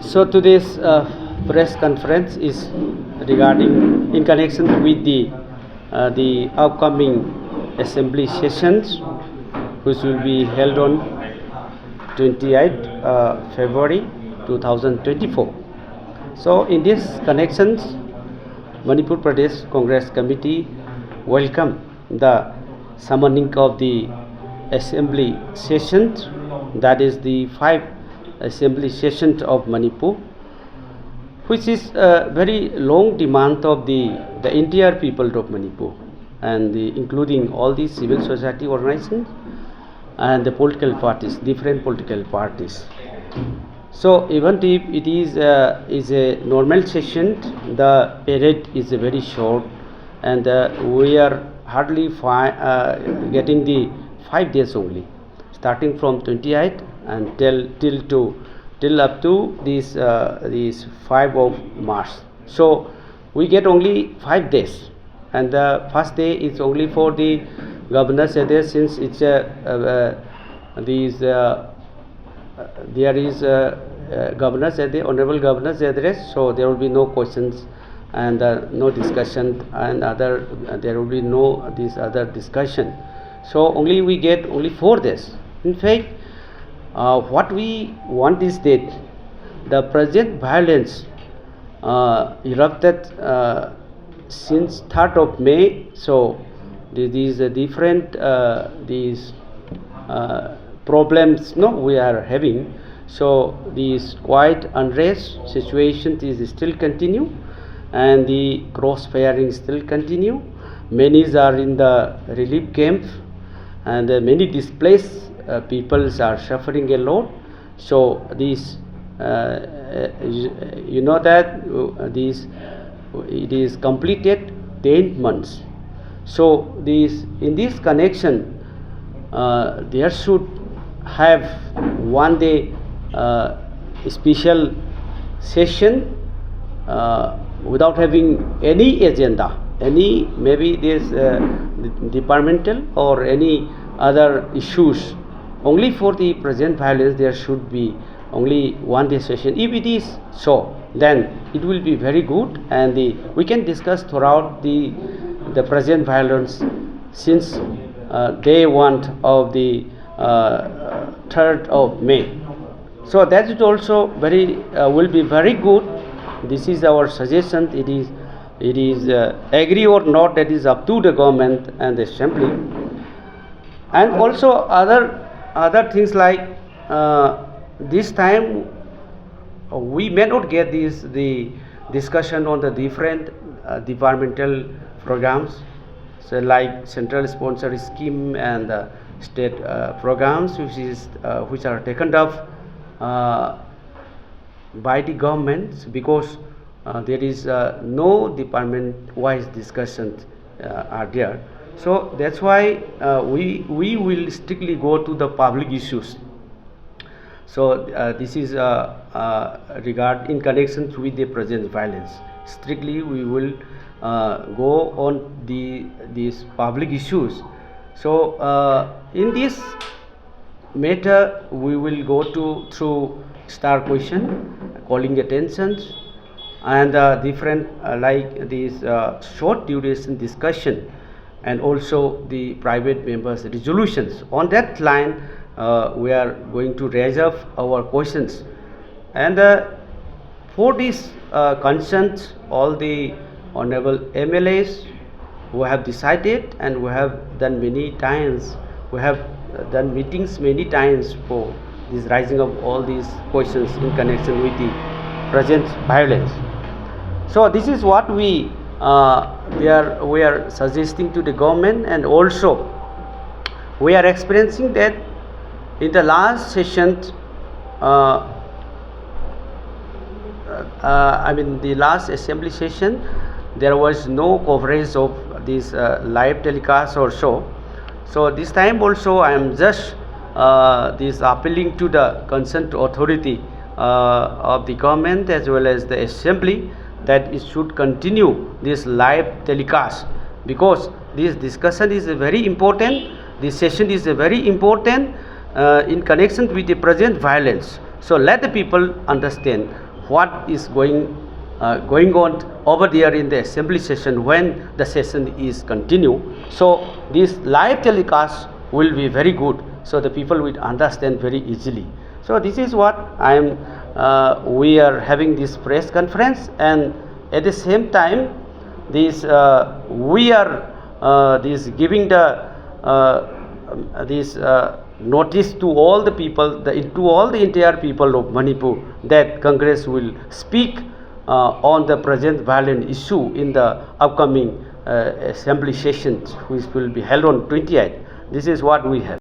So today's press conference is regarding in connection with the upcoming assembly sessions, which will be held on 28th February 2024. So in this connections, Manipur Pradesh Congress Committee welcome the summoning of the assembly sessions, that is the 5 assembly sessions of Manipur, which is a very long demand of the entire people of Manipur, and including all the civil society organizations and the political parties, different political parties. So even if it is a normal session, the period is very short, and we are hardly getting the 5 days only, starting from 28 and till up to this 5 of March. So we get only 5 days, and the first day is only for the governor's address, since it's there is governor's address, honorable governor's address, so there will be no questions and no discussion, and there will be no this other discussion. So only we get only 4 days. In fact, what we want is that the present violence erupted since 3rd of May. So these different these problems we are having. So these quite unrest situation is still continue, and the cross-firing still continue. Many are in the relief camp, and many displaced peoples are suffering a lot. So this you know that this it is completed 10 months. So this in this connection there should have one day special session without having any agenda, any maybe this departmental or any other issues. Only for the present violence there should be only one day session. If it is so, then it will be very good, and we can discuss throughout the present violence since day 1 of the 3rd of May. So that is also very will be very good. This is our suggestion. It is agree or not, that is up to the government and the assembly. And also other things like this time we may not get the discussion on the different departmental programs, so like central sponsored scheme and state programs which are taken up by the governments, because there is no department wise discussions are there. So that's why we will strictly go to the public issues. So this is regard in connection with the present violence. Strictly we will go on these public issues. So in this matter we will go through star question, calling attentions, and different like these short duration discussion, and also the private members resolutions. On that line we are going to raise up our questions, and for this concerns all the honorable MLAs who have decided, and we have done many times, we have done meetings many times for this rising of all these questions in connection with the present violence. So this is what we are suggesting to the government, and also we are experiencing that in the last session, I mean the last assembly session, there was no coverage of this live telecast or so. So this time also I am just this appealing to the concerned authority of the government as well as the assembly, that it should continue this live telecast, because this discussion is very important, this session is very important in connection with the present violence. So let the people understand what is going on over there in the assembly session when the session is continue. So this live telecast will be very good, so the people will understand very easily. So this is what we are having this press conference, and at the same time this we are giving the this notice to all the people, to all the entire people of Manipur, that Congress will speak on the present violent issue in the upcoming assembly sessions, which will be held on 28th. This is what we have.